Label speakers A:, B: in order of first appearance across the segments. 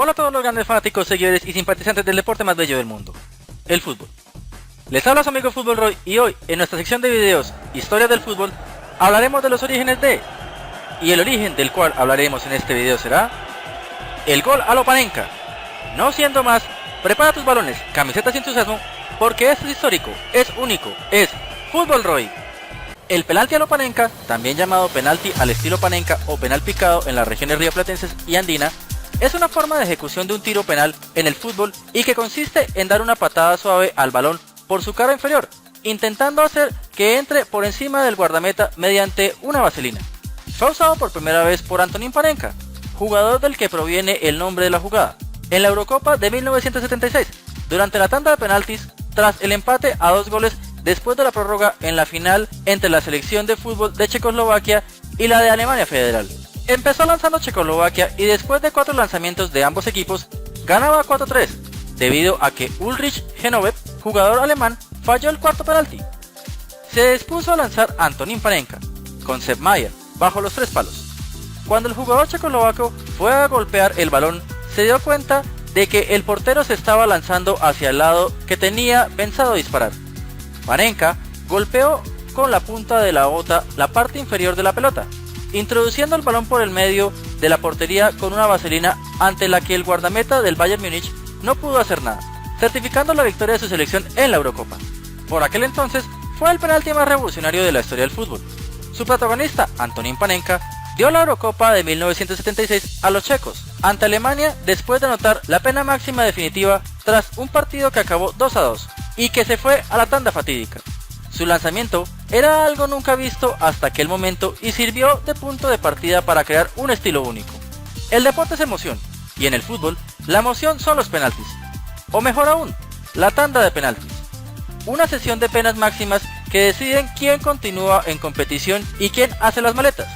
A: Hola a todos los grandes fanáticos, seguidores y simpatizantes del deporte más bello del mundo, el fútbol. Les habla su amigo Fútbol Roy y hoy, en nuestra sección de videos Historia del Fútbol, hablaremos de los orígenes de... Y el origen del cual hablaremos en este video será... el gol a lo Panenka. No siendo más, prepara tus balones, camisetas y entusiasmo, porque esto es histórico, es único, es Fútbol Roy. El penalti a lo Panenka, también llamado penalti al estilo Panenka o penal picado en las regiones rioplatenses y andina, es una forma de ejecución de un tiro penal en el fútbol y que consiste en dar una patada suave al balón por su cara inferior, intentando hacer que entre por encima del guardameta mediante una vaselina. Fue usado por primera vez por Antonín Panenka, jugador del que proviene el nombre de la jugada, en la Eurocopa de 1976, durante la tanda de penaltis, tras el empate a 2 goles después de la prórroga en la final entre la selección de fútbol de Checoslovaquia y la de Alemania Federal. Empezó lanzando Checoslovaquia y después de 4 lanzamientos de ambos equipos, ganaba 4-3, debido a que Ulrich Genovev, jugador alemán, falló el cuarto penalti. Se dispuso a lanzar Antonín Panenka, con Sepp Maier, bajo los 3 palos. Cuando el jugador checoslovaco fue a golpear el balón, se dio cuenta de que el portero se estaba lanzando hacia el lado que tenía pensado disparar. Panenka golpeó con la punta de la bota la parte inferior de la pelota, introduciendo el balón por el medio de la portería con una vaselina ante la que el guardameta del Bayern Múnich no pudo hacer nada, certificando la victoria de su selección en la Eurocopa. Por aquel entonces fue el penalti más revolucionario de la historia del fútbol. Su protagonista, Antonín Panenka, dio la Eurocopa de 1976 a los checos ante Alemania después de anotar la pena máxima definitiva tras un partido que acabó 2-2 y que se fue a la tanda fatídica. Su lanzamiento era algo nunca visto hasta aquel momento y sirvió de punto de partida para crear un estilo único. El deporte es emoción, y en el fútbol, la emoción son los penaltis. O mejor aún, la tanda de penaltis. Una sesión de penas máximas que deciden quién continúa en competición y quién hace las maletas,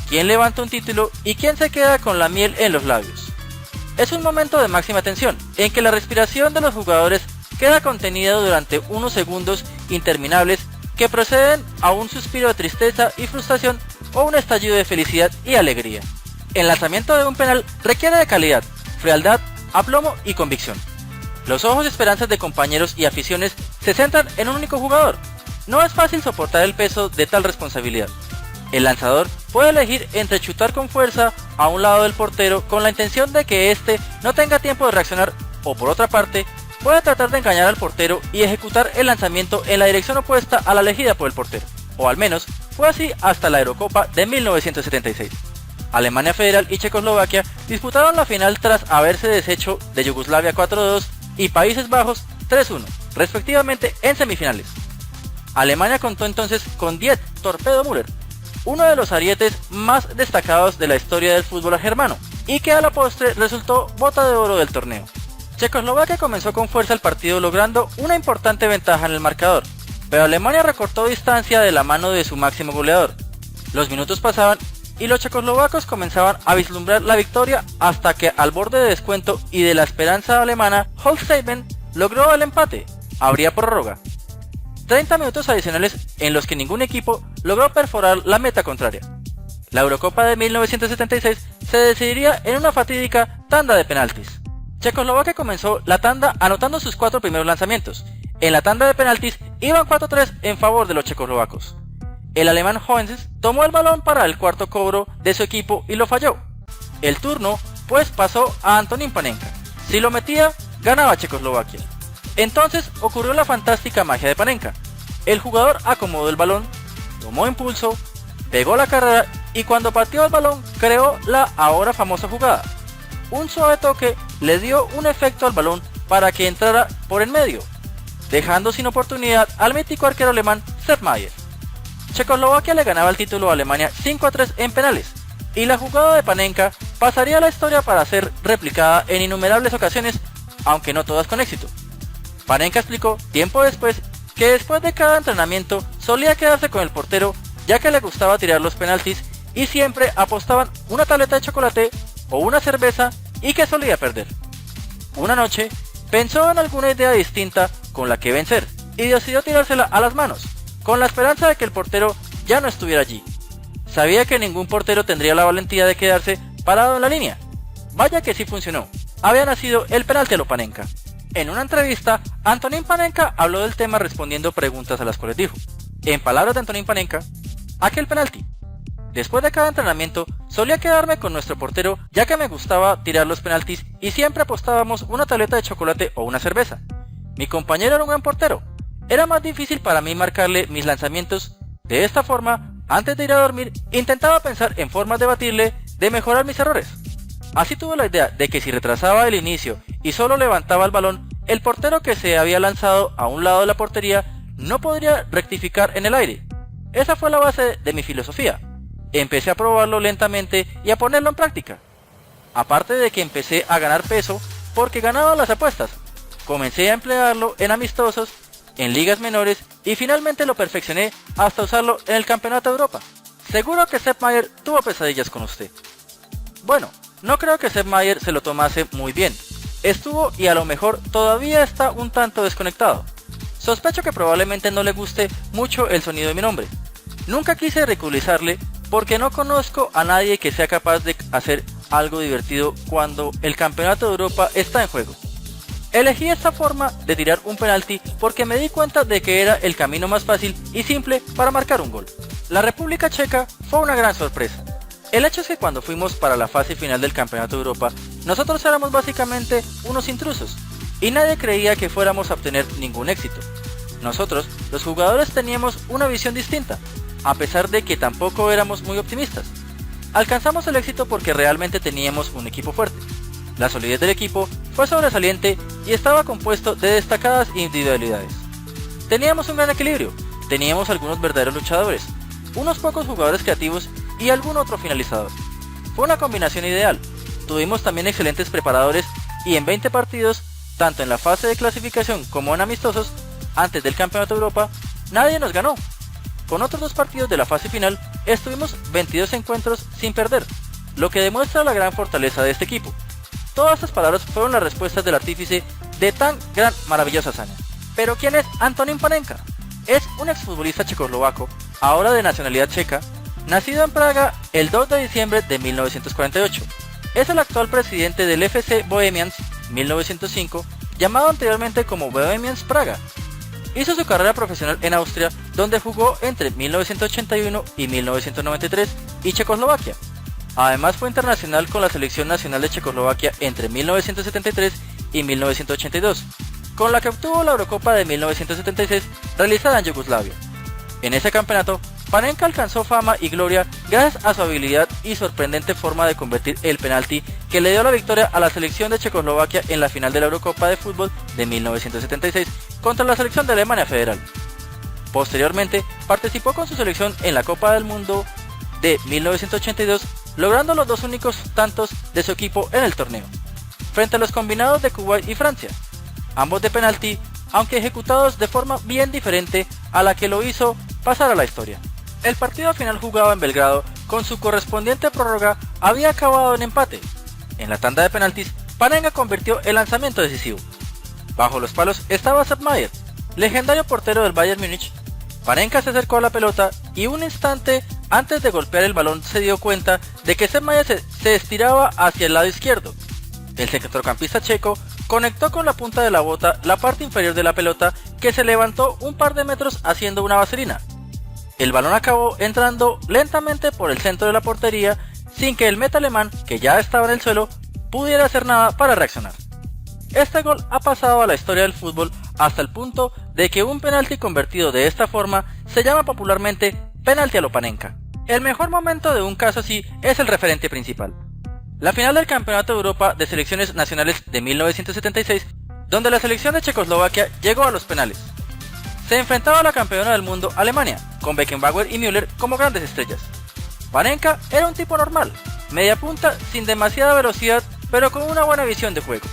A: quién levanta un título y quién se queda con la miel en los labios. Es un momento de máxima tensión, en que la respiración de los jugadores queda contenida durante unos segundos interminables que proceden a un suspiro de tristeza y frustración o un estallido de felicidad y alegría. El lanzamiento de un penal requiere de calidad, frialdad, aplomo y convicción. Los ojos y esperanzas de compañeros y aficiones se centran en un único jugador. No es fácil soportar el peso de tal responsabilidad. El lanzador puede elegir entre chutar con fuerza a un lado del portero con la intención de que éste no tenga tiempo de reaccionar, o por otra parte, puede tratar de engañar al portero y ejecutar el lanzamiento en la dirección opuesta a la elegida por el portero, o al menos fue así hasta la Eurocopa de 1976. Alemania Federal y Checoslovaquia disputaron la final tras haberse deshecho de Yugoslavia 4-2 y Países Bajos 3-1, respectivamente en semifinales. Alemania contó entonces con Dietz Torpedo Müller, uno de los arietes más destacados de la historia del fútbol germano, y que a la postre resultó bota de oro del torneo. Checoslovaquia comenzó con fuerza el partido logrando una importante ventaja en el marcador, pero Alemania recortó distancia de la mano de su máximo goleador. Los minutos pasaban y los checoslovacos comenzaban a vislumbrar la victoria hasta que al borde de descuento y de la esperanza alemana, Holstein logró el empate. Habría prórroga. 30 minutos adicionales en los que ningún equipo logró perforar la meta contraria. La Eurocopa de 1976 se decidiría en una fatídica tanda de penaltis. Checoslovaquia comenzó la tanda anotando sus 4 primeros lanzamientos. En la tanda de penaltis iban 4-3 en favor de los checoslovacos. El alemán Hoeneß tomó el balón para el cuarto cobro de su equipo y lo falló. El turno pues pasó a Antonín Panenka. Si lo metía, ganaba Checoslovaquia. Entonces ocurrió la fantástica magia de Panenka. El jugador acomodó el balón, tomó impulso, pegó la carrera y cuando pateó el balón creó la ahora famosa jugada. Un suave toque le dio un efecto al balón para que entrara por en medio, dejando sin oportunidad al mítico arquero alemán Sepp Maier. Checoslovaquia le ganaba el título a Alemania 5-3 en penales, y la jugada de Panenka pasaría a la historia para ser replicada en innumerables ocasiones, aunque no todas con éxito. Panenka explicó tiempo después que después de cada entrenamiento solía quedarse con el portero ya que le gustaba tirar los penaltis y siempre apostaban una tableta de chocolate o una cerveza y que solía perder. Una noche pensó en alguna idea distinta con la que vencer y decidió tirársela a las manos, con la esperanza de que el portero ya no estuviera allí. Sabía que ningún portero tendría la valentía de quedarse parado en la línea. Vaya que sí funcionó, había nacido el penalti a lo Panenka. En una entrevista, Antonín Panenka habló del tema respondiendo preguntas a las cuales dijo, en palabras de Antonín Panenka, aquel penalti. Después de cada entrenamiento, solía quedarme con nuestro portero ya que me gustaba tirar los penaltis y siempre apostábamos una tableta de chocolate o una cerveza. Mi compañero era un gran portero. Era más difícil para mí marcarle mis lanzamientos. De esta forma, antes de ir a dormir, intentaba pensar en formas de batirle, de mejorar mis errores. Así tuve la idea de que si retrasaba el inicio y solo levantaba el balón, el portero que se había lanzado a un lado de la portería no podría rectificar en el aire. Esa fue la base de mi filosofía. Empecé a probarlo lentamente y a ponerlo en práctica. Aparte de que empecé a ganar peso porque ganaba las apuestas, comencé a emplearlo en amistosos, en ligas menores y finalmente lo perfeccioné hasta usarlo en el Campeonato de Europa. Seguro que Sepp Maier tuvo pesadillas con usted. Bueno, no creo que Sepp Maier se lo tomase muy bien. Estuvo y a lo mejor todavía está un tanto desconectado. Sospecho que probablemente no le guste mucho el sonido de mi nombre. Nunca quise ridiculizarle porque no conozco a nadie que sea capaz de hacer algo divertido cuando el Campeonato de Europa está en juego. Elegí esta forma de tirar un penalti porque me di cuenta de que era el camino más fácil y simple para marcar un gol. La República Checa fue una gran sorpresa. El hecho es que cuando fuimos para la fase final del Campeonato de Europa, nosotros éramos básicamente unos intrusos y nadie creía que fuéramos a obtener ningún éxito. Nosotros, los jugadores, teníamos una visión distinta, a pesar de que tampoco éramos muy optimistas. Alcanzamos el éxito porque realmente teníamos un equipo fuerte. La solidez del equipo fue sobresaliente y estaba compuesto de destacadas individualidades. Teníamos un gran equilibrio, teníamos algunos verdaderos luchadores, unos pocos jugadores creativos y algún otro finalizador. Fue una combinación ideal. Tuvimos también excelentes preparadores y en 20 partidos, tanto en la fase de clasificación como en amistosos, antes del Campeonato de Europa, nadie nos ganó. Con otros 2 partidos de la fase final, estuvimos 22 encuentros sin perder, lo que demuestra la gran fortaleza de este equipo. Todas estas palabras fueron las respuestas del artífice de tan gran, maravillosa hazaña. Pero ¿quién es Antonín Panenka? Es un exfutbolista checoslovaco, ahora de nacionalidad checa, nacido en Praga el 2 de diciembre de 1948. Es el actual presidente del FC Bohemians 1905, llamado anteriormente como Bohemians Praga. Hizo su carrera profesional en Austria, donde jugó entre 1981 y 1993 y Checoslovaquia. Además fue internacional con la selección nacional de Checoslovaquia entre 1973 y 1982, con la que obtuvo la Eurocopa de 1976 realizada en Yugoslavia. En ese campeonato, Panenka alcanzó fama y gloria gracias a su habilidad y sorprendente forma de convertir el penalti que le dio la victoria a la selección de Checoslovaquia en la final de la Eurocopa de fútbol de 1976 contra la selección de Alemania Federal. Posteriormente, participó con su selección en la Copa del Mundo de 1982, logrando los 2 únicos tantos de su equipo en el torneo, frente a los combinados de Kuwait y Francia, ambos de penalti, aunque ejecutados de forma bien diferente a la que lo hizo pasar a la historia. El partido final jugado en Belgrado, con su correspondiente prórroga, había acabado en empate. En la tanda de penaltis, Panenka convirtió el lanzamiento decisivo. Bajo los palos estaba Sepp Maier, legendario portero del Bayern Múnich. Panenka se acercó a la pelota y un instante antes de golpear el balón se dio cuenta de que Sepp Maier se estiraba hacia el lado izquierdo. El centrocampista checo conectó con la punta de la bota la parte inferior de la pelota, que se levantó un par de metros haciendo una vaselina. El balón acabó entrando lentamente por el centro de la portería sin que el meta alemán, que ya estaba en el suelo, pudiera hacer nada para reaccionar. Este gol ha pasado a la historia del fútbol hasta el punto de que un penalti convertido de esta forma se llama popularmente penalti a lo Panenka. El mejor momento de un caso así es el referente principal: la final del Campeonato de Europa de Selecciones Nacionales de 1976, donde la selección de Checoslovaquia llegó a los penales. Se enfrentaba a la campeona del mundo, Alemania, con Beckenbauer y Müller como grandes estrellas. Panenka era un tipo normal, media punta sin demasiada velocidad, pero con una buena visión de juego.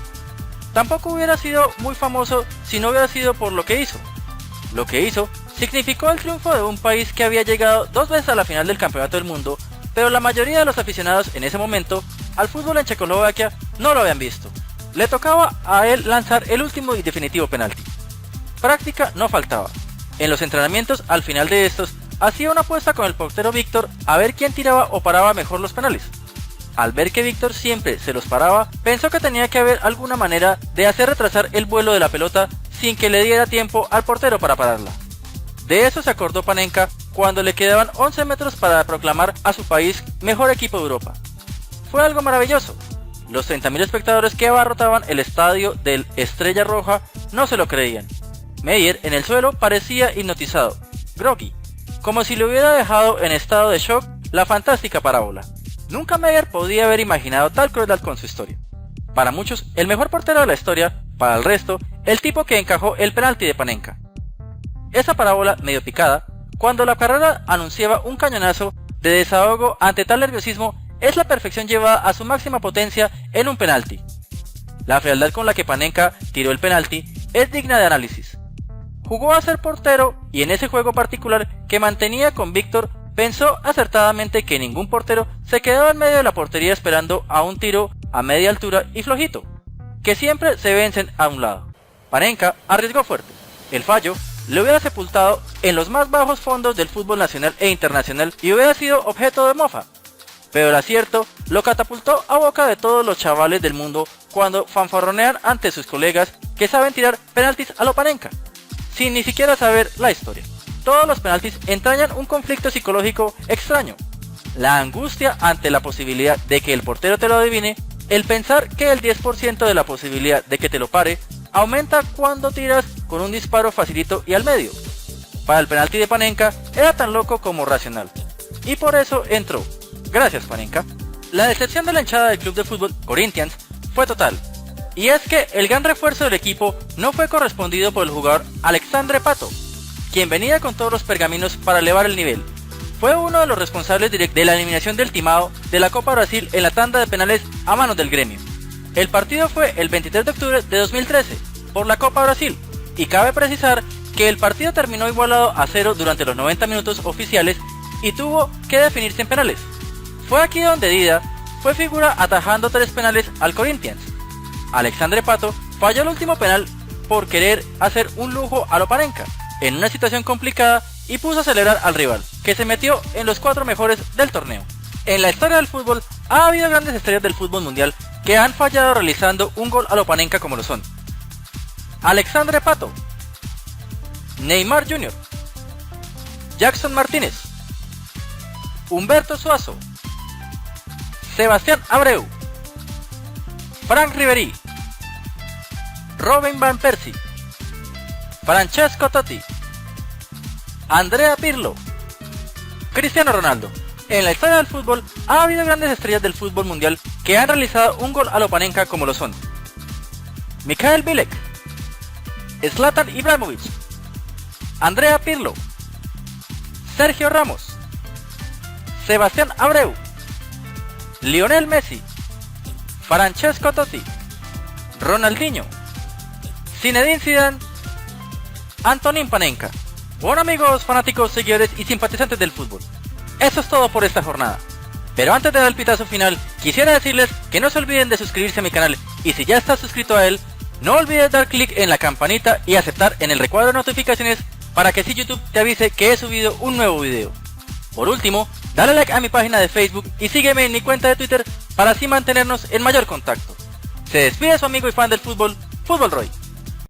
A: Tampoco hubiera sido muy famoso si no hubiera sido por lo que hizo. Lo que hizo significó el triunfo de un país que había llegado 2 veces a la final del Campeonato del Mundo, pero la mayoría de los aficionados en ese momento al fútbol en Checoslovaquia no lo habían visto. Le tocaba a él lanzar el último y definitivo penalti. Práctica no faltaba. En los entrenamientos, al final de estos, hacía una apuesta con el portero Víctor a ver quién tiraba o paraba mejor los penales. al ver que Víctor siempre se los paraba, pensó que tenía que haber alguna manera de hacer retrasar el vuelo de la pelota sin que le diera tiempo al portero para pararla. De eso se acordó Panenka cuando le quedaban 11 metros para proclamar a su país mejor equipo de Europa. Fue algo maravilloso. Los 30.000 espectadores que abarrotaban el estadio del Estrella Roja no se lo creían. Meyer en el suelo parecía hipnotizado, groggy, como si le hubiera dejado en estado de shock la fantástica parábola. Nunca Meyer podía haber imaginado tal crueldad con su historia. Para muchos, el mejor portero de la historia, para el resto, el tipo que encajó el penalti de Panenka. Esa parábola medio picada, cuando la carrera anunciaba un cañonazo de desahogo ante tal nerviosismo, es la perfección llevada a su máxima potencia en un penalti. La frialdad con la que Panenka tiró el penalti es digna de análisis. Jugó a ser portero y en ese juego particular que mantenía con Víctor pensó acertadamente que ningún portero se quedaba en medio de la portería esperando a un tiro a media altura y flojito, que siempre se vencen a un lado. Panenka arriesgó fuerte. El fallo le hubiera sepultado en los más bajos fondos del fútbol nacional e internacional y hubiera sido objeto de mofa. Pero el acierto lo catapultó a boca de todos los chavales del mundo cuando fanfarronean ante sus colegas que saben tirar penaltis a lo Panenka, sin ni siquiera saber la historia. Todos los penaltis entrañan un conflicto psicológico extraño. La angustia ante la posibilidad de que el portero te lo adivine, el pensar que el 10% de la posibilidad de que te lo pare, aumenta cuando tiras con un disparo facilito y al medio. Para el penalti de Panenka era tan loco como racional, y por eso entró. Gracias, Panenka. La decepción de la hinchada del club de fútbol Corinthians fue total, y es que el gran refuerzo del equipo no fue correspondido por el jugador Alexandre Pato, quien venía con todos los pergaminos para elevar el nivel. Fue uno de los responsables directos de la eliminación del timado de la Copa Brasil en la tanda de penales a manos del Gremio. El partido fue el 23 de octubre de 2013 por la Copa Brasil, y cabe precisar que el partido terminó igualado a 0 durante los 90 minutos oficiales y tuvo que definirse en penales. Fue aquí donde Dida fue figura atajando 3 penales al Corinthians. Alexandre Pato falló el último penal por querer hacer un lujo a lo Panenka en una situación complicada y puso a celebrar al rival, que se metió en los 4 mejores del torneo. En la historia del fútbol ha habido grandes estrellas del fútbol mundial que han fallado realizando un gol a lo Panenka, como lo son Alexandre Pato, Neymar Jr., Jackson Martínez, Humberto Suazo, Sebastián Abreu, Frank Ribéry, Robin van Persie, Francesco Totti, Andrea Pirlo, Cristiano Ronaldo. En la historia del fútbol ha habido grandes estrellas del fútbol mundial que han realizado un gol a lo Panenka, como lo son Mikhail Bilek, Zlatan Ibrahimovic, Andrea Pirlo, Sergio Ramos, Sebastián Abreu, Lionel Messi, Francesco Totti, Ronaldinho, Zinedine Zidane, Antonín Panenka. Bueno, amigos, fanáticos, seguidores y simpatizantes del fútbol, eso es todo por esta jornada. Pero antes de dar el pitazo final, quisiera decirles que no se olviden de suscribirse a mi canal, y si ya estás suscrito a él, no olvides dar clic en la campanita y aceptar en el recuadro de notificaciones para que así YouTube te avise que he subido un nuevo video. Por último, dale like a mi página de Facebook y sígueme en mi cuenta de Twitter para así mantenernos en mayor contacto. Se despide su amigo y fan del fútbol, Fútbol Roy.